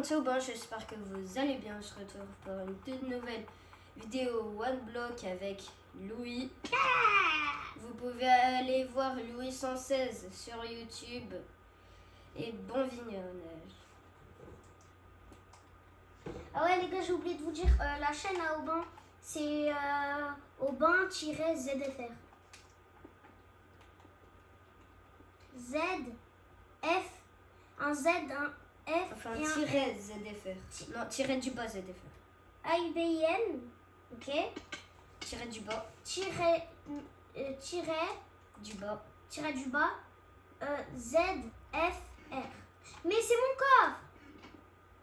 monde, c'est Aubin, j'espère que vous allez bien. On se retrouve pour une toute nouvelle vidéo One Block avec Louis. Vous pouvez aller voir Louis 116 sur YouTube. Et bon visionnage. Ah ouais les gars, j'ai oublié de vous dire, la chaîne à Aubin, c'est Aubin-ZFR. Z, F, un Z, un F Enfin, et un tiret ZFR. Non, tiret du bas ZFR. A-I-B-I-N, ok. Tiret du bas. Tiret Du bas. du bas, Z-F-R. Mais c'est mon corps.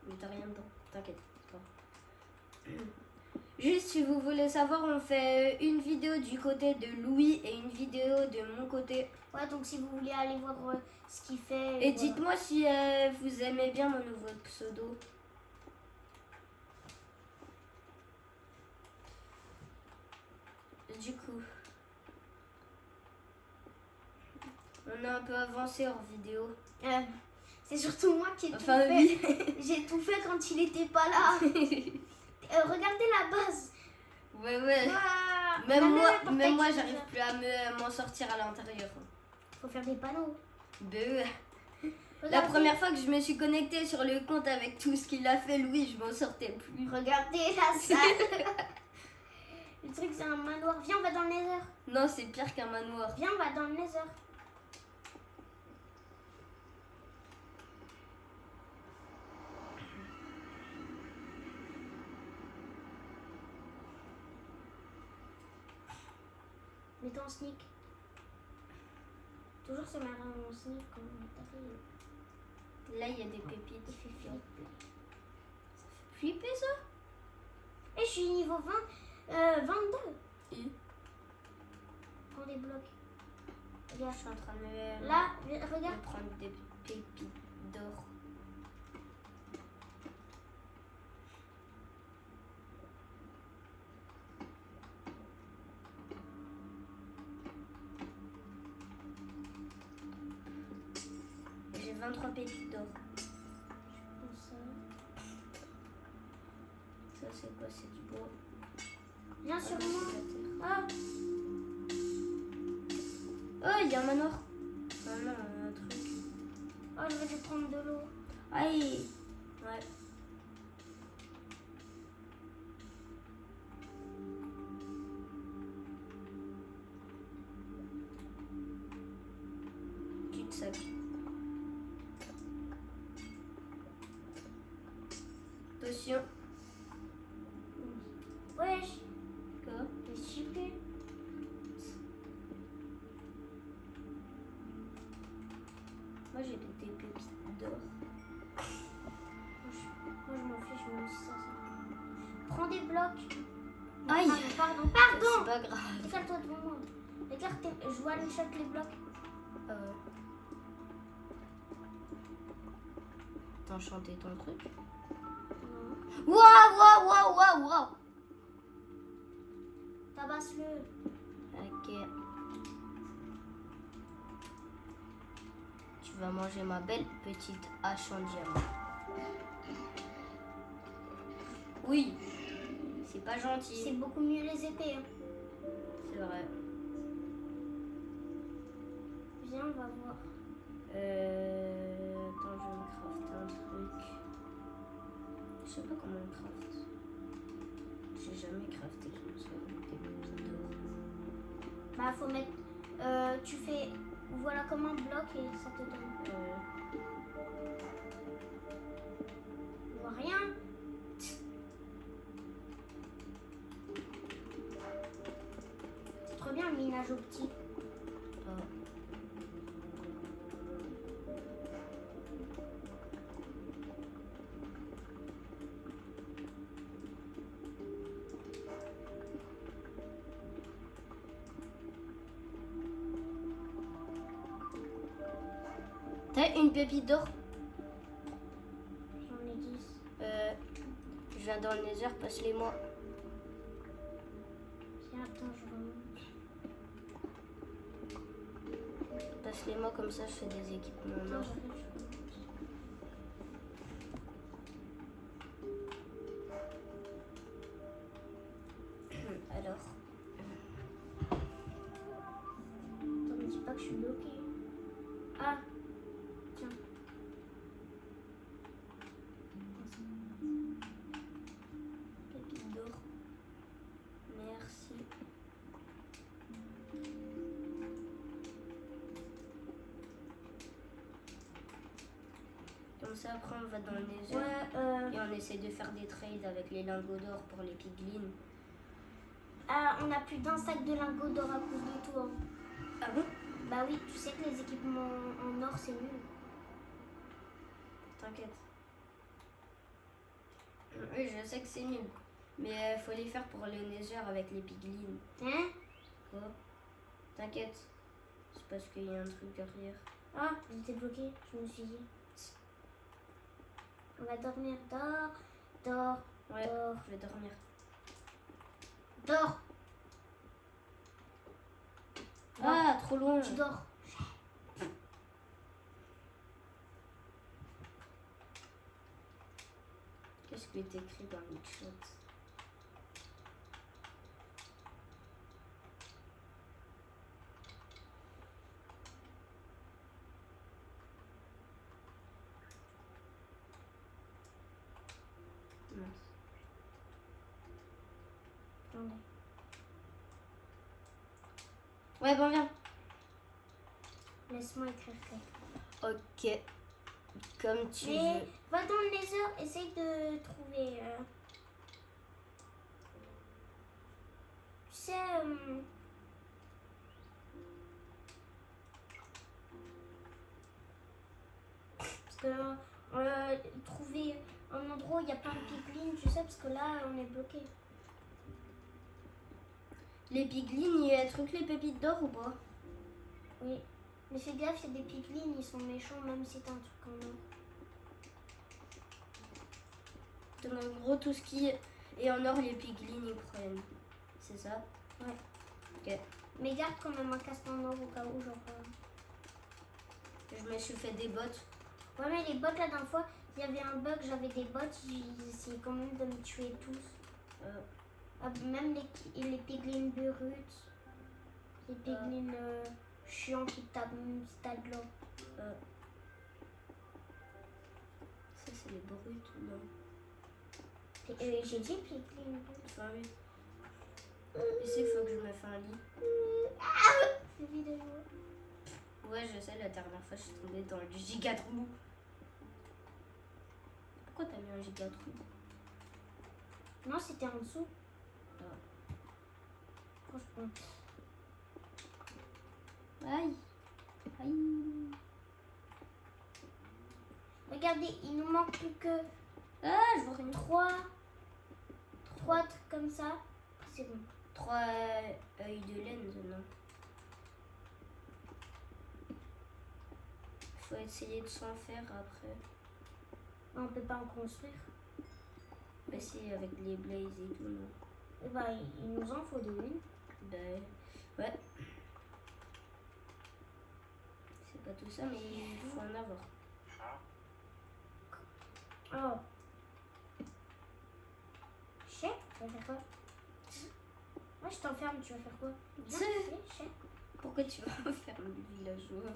Mais t'as rien dedans, t'inquiète pas. Juste si vous voulez savoir, on fait une vidéo du côté de Louis et une vidéo de mon côté. Ouais, donc si vous voulez aller voir ce qu'il fait. Et voilà. dites-moi si vous aimez bien mon nouveau pseudo. Du coup, on a un peu avancé hors vidéo. C'est surtout moi qui ai Enfin, tout fait. oui. J'ai tout fait quand il était pas là. Regardez la base. Ouais, ouais. Ouah. Même Regardez moi, le portail j'arrive Twitter. plus à m'en sortir à l'intérieur. Faut faire des panneaux. La Regardez. première fois que je me suis connectée sur le compte avec tout ce qu'il a fait, Louis, je m'en sortais plus. Regardez la salle. Le truc, c'est un manoir. Viens, on va dans le Nether. Non, c'est pire qu'un manoir. Viens, on va dans le Nether. Mets-toi en sneak. Toujours ça m'a rendu en sneak quand on t'arrive. Là, il y a des pépites. Il fait flipper. Flipper, ça? Et je suis niveau 22. Et Prends des blocs. Regarde. je suis en train de me... Là, de regarde. prendre des pépites d'or. J'ai 23 pépites d'or. Comme ça. Ça, c'est quoi? C'est du bois. Viens sur Ah, moi. c'est la terre. Ah, Oh, il y a un manoir. Ah non, un truc. oh, je vais te prendre de l'eau. Aïe. Ouais. Cul-de-sac. Attention. Wesh, Quoi? t'es super. Moi, j'ai des pépites d'or. Moi, je m'en fiche, même si ça. Prends des blocs. Aïe. Pardon. C'est pas grave. Regarde-toi devant moi. Regarde, je vois une shot les blocs. T'as enchanté ton truc? Non. Waouh. Tabasse-le. Ok. Tu vas manger ma belle petite hache en diamant. Oui. C'est pas C'est gentil. beaucoup mieux les épées. Hein. C'est vrai. Viens, on va voir. Attends, je vais me crafter un truc. Je sais pas comment on craft. J'ai jamais crafté comme ça avec des pépites d'or. Bah, faut mettre. Tu fais. Voilà comme un bloc et ça te donne. On voit rien. C'est trop bien le minage optique. T'as une pépite d'or? J'en ai 10. Je viens dans le Nether, passe-les-moi. Tiens, attends, je remonte. Passe-les-moi comme ça, je fais des équipements. Attends, Non. je remonte. ça, après on va dans le Nether. Ouais, Et on essaie de faire des trades avec les lingots d'or pour les piglins. on a plus d'un sac de lingots d'or à cause de toi. Ah bon? Bah oui, tu sais que les équipements en or c'est nul. T'inquiète. Oui, je sais que c'est nul. Mais faut les faire pour le Nether avec les piglins. Hein? Quoi? T'inquiète. C'est parce qu'il y a un truc derrière. Ah, j'étais bloqué, je me suis dit. On va dormir. Dors, dors, Ouais, dors, je vais dormir. dors. Ah, trop loin. Tu dors. Qu'est-ce qui est écrit dans le chat? Mince. Attendez. Ouais, bon, viens. Laisse-moi écrire. Ok. Comme tu Mais veux. va dans le Nether, essaye de trouver. Tu sais, parce que trouver un endroit où il n'y a pas un piglin, tu sais, parce que là on est bloqué. Les piglins, il y a un truc, les pépites d'or ou pas? Oui. Mais fais gaffe, il y a des piglins, ils sont méchants même si t'as un truc en or. Donc en gros, tout ce qui est en or, les piglins, ils prennent. C'est ça? Ouais. Ok. Mais garde quand même un casque en or au cas où, genre. Je me suis fait des bottes. Ouais, mais les bots, la dernière fois, il y avait un bug, j'avais des bots, ils essayaient quand même de me tuer tous. Même les piglins brutes, les piglins chiants qui tapent même si t'as de l'or. Ça, c'est les brutes, non? J'ai dit piglins brutes. Enfin, oui. Tu sais, il faut que je me fasse un lit. C'est vidéo. Ouais, je sais, la dernière fois, je suis tombée dans le gigatrou. Pourquoi t'as mis un gigatrou? Non, c'était en dessous. Ah. Franchement. Aïe. Aïe. Regardez, il nous manque plus que Ah, je vois rien. trois trucs comme ça. C'est bon. 3 œils de laine, non? Faut essayer de s'en faire après. On peut pas en construire. Mais si, avec les blazes et tout, non? Et bah, il nous en faut deux. Ben, ouais. C'est pas tout ça, mais il faut en avoir. Oh. Chef, tu vas faire quoi? Moi, je t'enferme, tu vas faire quoi? Viens, chef. Pourquoi tu vas faire le villageois?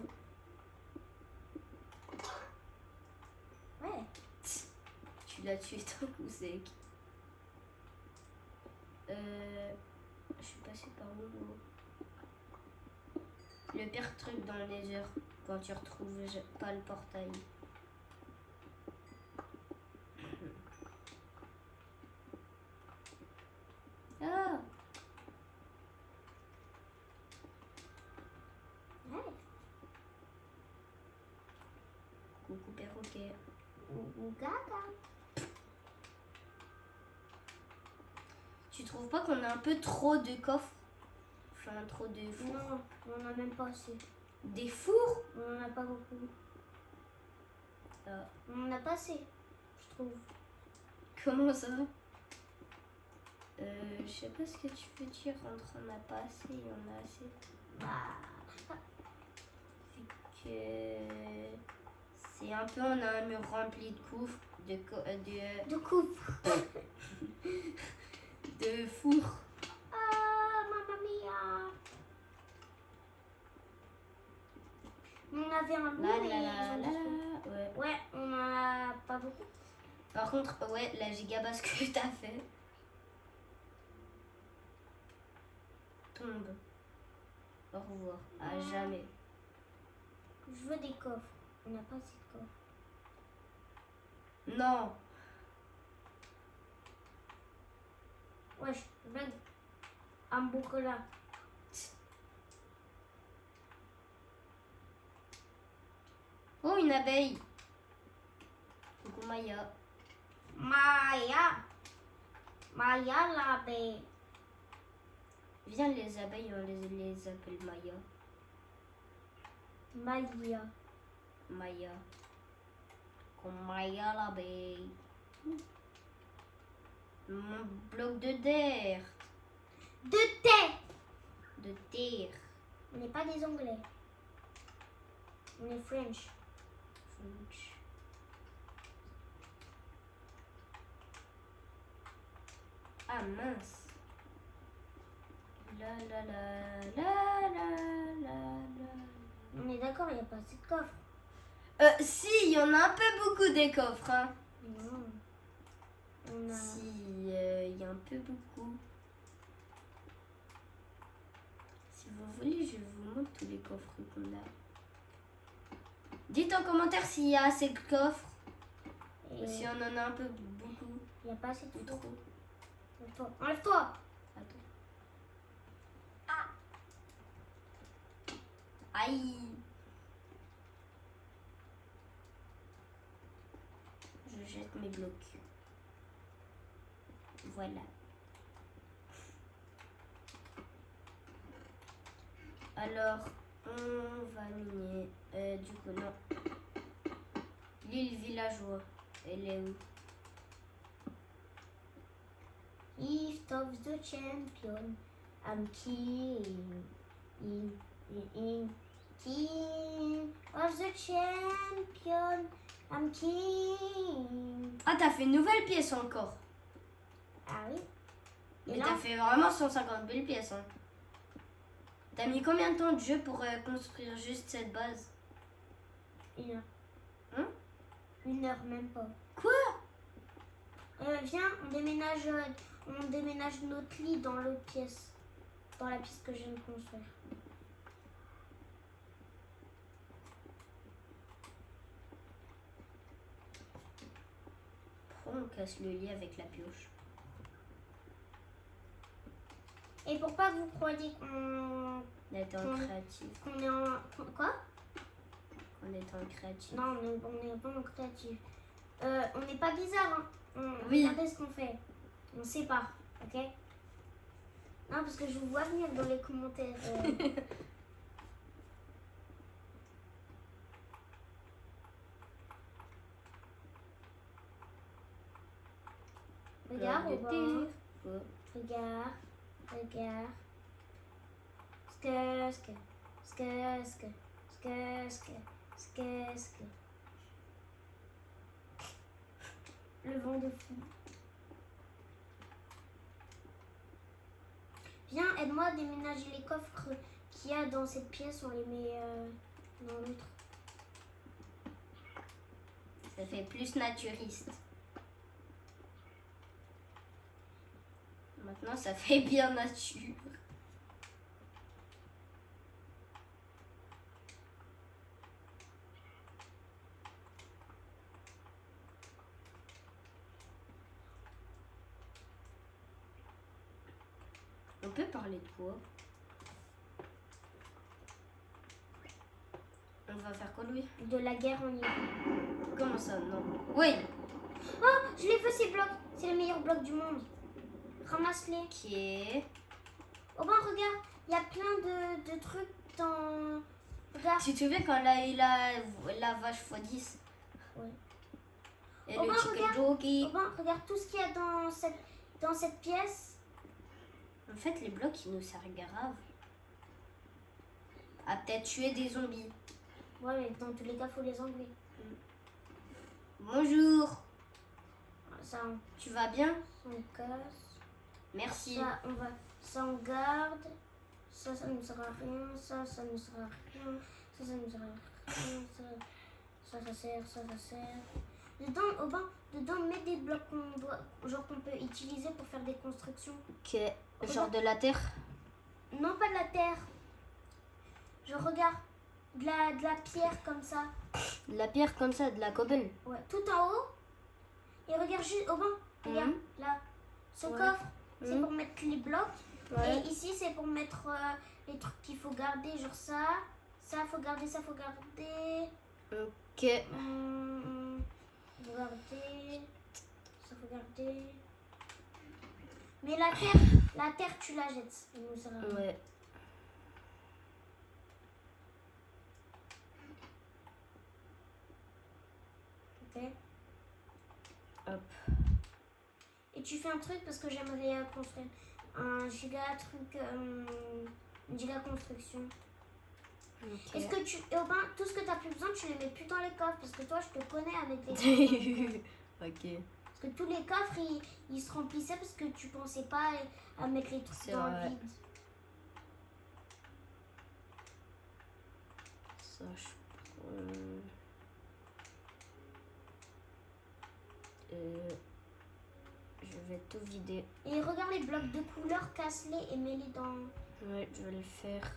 Ouais. Tu l'as tué trop ou sec? Je suis passée par où? Le pire truc dans le Nether, quand tu retrouves pas le portail. Ah! Ouais. Coucou perroquet. Ou gaga. Tu trouves pas qu'on a un peu trop de coffres? Enfin, trop de fours? Non, on en a même pas assez. Des fours? On en a pas beaucoup. Ah. On en a pas assez, je trouve. Comment ça? Je sais pas ce que tu veux dire entre on n'a pas assez et on a assez. Bah. Vu que c'est un peu, on a un mur rempli de coffres, De coupe. de fours. Ah, mamma mia. On avait un loup La et la ils la ont la disparu. la. Ouais. Ouais, on en a pas beaucoup. Par contre, ouais, la gigabase que t'as fait tombe. Au revoir. À jamais. Je veux des coffres. On n'a pas assez de coffres. Non. Wesh, bug. Un boucola. Oh, une abeille. Coucou Maya. Maya. Maya l'abeille. Viens, les abeilles, on les appelle Maya. Malia. Maya. Comme Maya l'abeille. Mon bloc de terre. De thé. De terre. On n'est pas des Anglais. On est French. French. Ah mince. La la la la la la la. On est d'accord, il n'y a pas assez de coffres. Si, il y en a un peu beaucoup des coffres. Hein. Non. On a... Si, il y a un peu beaucoup. Si vous voulez, je vous montre tous les coffres qu'on a. Dites en commentaire s'il y a assez de coffres. Et Ou si on en a un peu beaucoup il n'y a pas assez de ou coffres. trop. Enlève-toi. Enlève-toi. Attends. Aïe. Je jette mes blocs. Voilà. Alors, on va miner. Du coup, non. L'île villageois. Elle est où? Gift of the champion. I'm king. King of the champion. I'm king. Ah, t'as fait une nouvelle pièce encore. Ah oui. Et Mais là, t'as fait vraiment 150 000 pièces. Hein. T'as mis combien de temps de jeu pour construire juste cette base? 1 heure. Hein? 1 heure, même pas. Quoi? Viens, on déménage notre lit dans l'autre pièce. Dans la pièce que je viens de construire. Pourquoi on casse le lit avec la pioche? Et pour pas que vous croyiez qu'on D'être en créatif. est en... Quoi? On est en créatif. Non, on n'est pas en créatif. On n'est pas bizarre, hein. Oui. Regardez ce qu'on fait. On sépare, ok? Non, parce que je vous vois venir dans les commentaires. Regarde, Bloc de Robin. terre. Oh. Regarde. Sk. Le vent de fou. Viens, aide-moi à déménager les coffres qu'il y a dans cette pièce. On les met dans l'autre. Ça fait plus naturiste. Maintenant, ça fait bien nature. On peut parler de quoi? On va faire quoi, Louis? De la guerre en Iran. Comment ça, non? Oui. Oh, je les veux ces blocs. C'est les meilleurs blocs du monde. Ramasse-les. Ok. Oh ben regarde, il y a plein de trucs dans... Regarde. Tu te souviens quand on a eu la vache x10? Ouais. Et Oh le ben, chicken regarde. jockey. Oh ben regarde tout ce qu'il y a dans cette pièce. En fait, les blocs, ils nous servent grave. À peut-être tuer des zombies. Ouais, mais dans tous les cas, faut les enlever. Bonjour. Ça, Tu vas bien? on casse. Merci. Ça, on garde. Ça ne sert à rien. Ça ne sert à rien. Ça ne sert à rien. Ça sert. Dedans, mettre des blocs qu'on peut utiliser pour faire des constructions. Ok. Genre de la terre? Non, pas de la terre. Je regarde de la pierre comme ça. De la pierre comme ça, de la cobble. Ouais, tout en haut, Et regarde juste au banc. Regarde, là. Ce coffre, c'est pour mettre les blocs. Ouais. Et ici, c'est pour mettre les trucs qu'il faut garder, genre ça. Ça, faut garder, ça, faut garder. Ok. Faut garder. Ça, faut garder. Mais la terre, tu la jettes. Elle nous sert à rien. Ouais. Ok. Hop. Et tu fais un truc parce que j'aimerais construire un giga truc, une giga construction. Ok. Est-ce que tu, Aubin, tout ce que tu as plus besoin, tu les mets plus dans les coffres parce que toi, je te connais à mettre des Ok. Parce que tous les coffres, ils se remplissaient parce que tu pensais pas à mettre les trucs C'est dans vrai. le vide. Ça, je vais tout vider. Et regarde les blocs de couleur, casse-les et mets-les dans... Ouais, je vais le faire.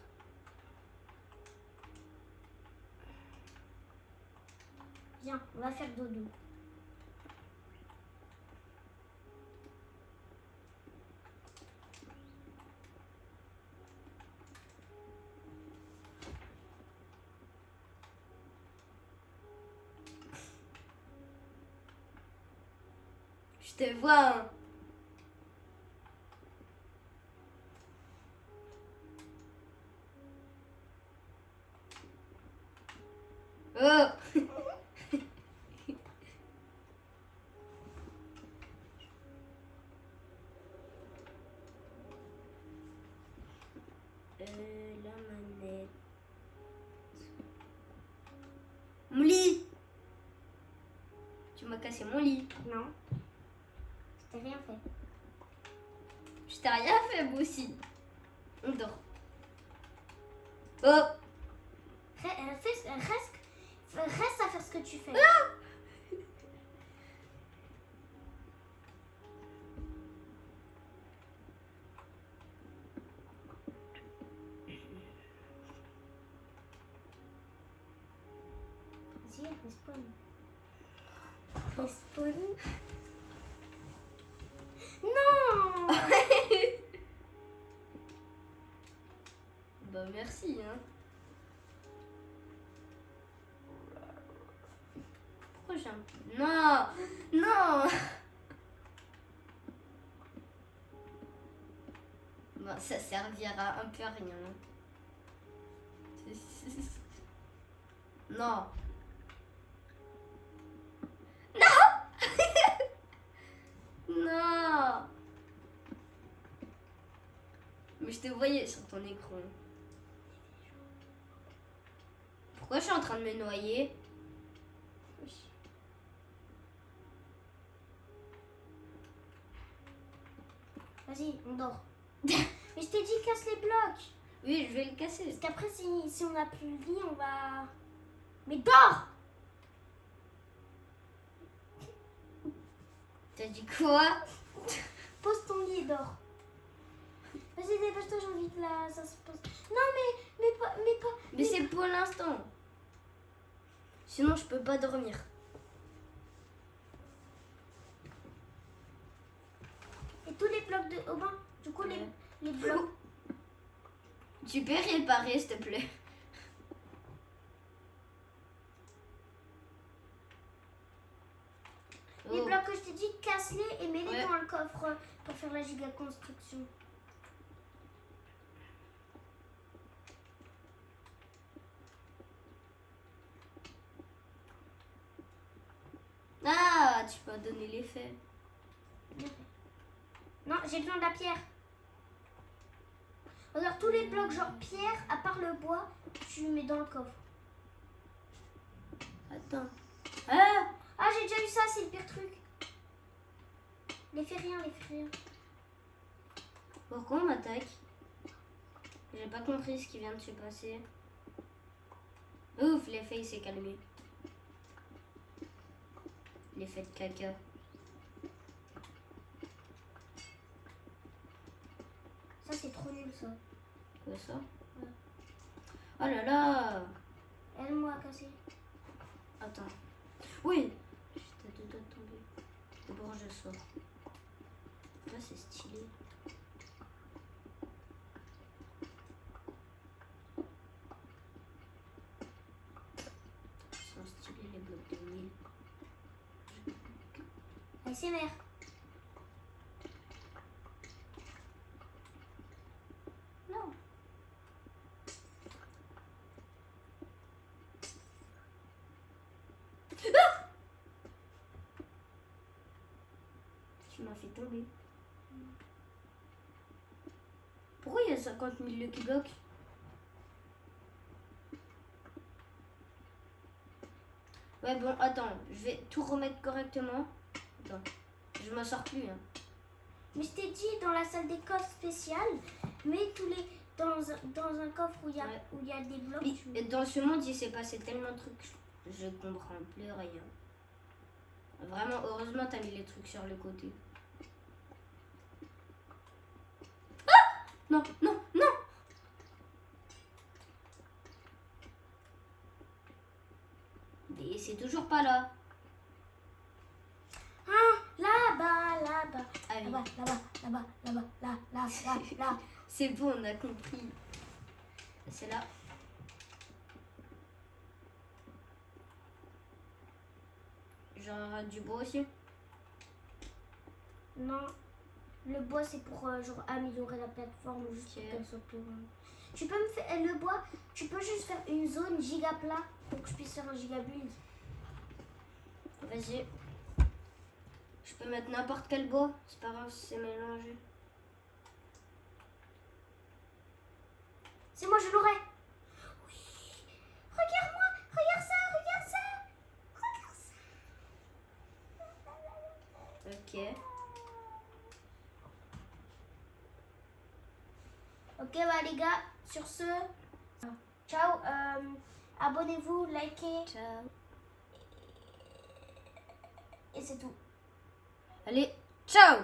Viens, on va faire dodo. Je te vois. Hein. Oh. La manette. Mon lit. Tu m'as cassé mon lit. Non. Je t'ai rien fait. Je t'ai rien fait, moi aussi. On dort. Oh. Reste à faire ce que tu fais. Vas-y, respawn. Respawn. Non. Bah merci, hein. Pourquoi j'ai un... Non. Non. Bon, ça servira un peu à rien. Non. Non. Mais je te voyais sur ton écran. Pourquoi je suis en train de me noyer? Vas-y, on dort. Mais je t'ai dit casse les blocs. Oui, je vais le casser. Parce qu'après, si on n'a plus le lit, on va... Mais dors. T'as dit quoi? Pose ton lit et dors. Vas-y, dépêche-toi, j'ai envie de la... Ça se pose. Non, mais pas... Mais c'est pour l'instant. Sinon, je peux pas dormir. Et tous les blocs de... Aubin, du coup, Ouais. les blocs... Tu peux réparer, s'il te plaît? Les Oh. blocs que je t'ai dit, casse-les et mets-les Ouais. dans le coffre pour faire la giga construction. Ah, tu peux donner l'effet. Bien fait. Non, j'ai besoin de la pierre. Alors, tous les blocs, genre pierre, à part le bois, tu mets dans le coffre. Attends. Ah, Ah, j'ai déjà eu ça, c'est le pire truc. Les fais rien, les fais rien. pourquoi on m'attaque? J'ai pas compris ce qui vient de se passer. Ouf, l'effet il s'est calmé. L'effet de caca. Ça, c'est trop nul, ça. Quoi ça? Ouais. Oh là là. Aide-moi à casser. Attends. Oui. J'étais à deux doigts de tomber. de Bourgeois. Là, c'est stylé. Ils sont stylés les blocs de mille. ASMR. Non. Tu m'as fait tomber. Pourquoi il y a 50 000 Lucky Blocks? Ouais, bon, attends, je vais tout remettre correctement. Attends, je m'en sors plus. Hein. Mais je t'ai dit, dans la salle des coffres spéciales, mets tous les dans un coffre où il y a, Ouais. où il y a des blocs. Mais dans ce monde, il s'est passé tellement de trucs, je comprends plus rien. Vraiment, heureusement, t'as mis les trucs sur le côté. Ah! Non, non, non! Et c'est toujours pas là. Ah, là-bas, là-bas. Ah oui. Là-bas, là-bas, là-bas, là-bas, là, là, là, là. C'est bon, on a compris. C'est là. Genre du bois aussi. Non, le bois c'est pour genre améliorer la plateforme juste pour Ok. qu'elle soit plus grande. Tu peux me faire le bois, tu peux juste faire une zone giga plat pour que je puisse faire un giga build. Vas-y. Je peux mettre n'importe quel bois. C'est pas grave si c'est mélangé. C'est moi, je l'aurai. Oui. Regarde-moi, regarde ça, regarde ça. Regarde ça. Ok. Ok, bah les gars, sur ce, ciao. Abonnez-vous, likez. Ciao. Et c'est tout. Allez, ciao!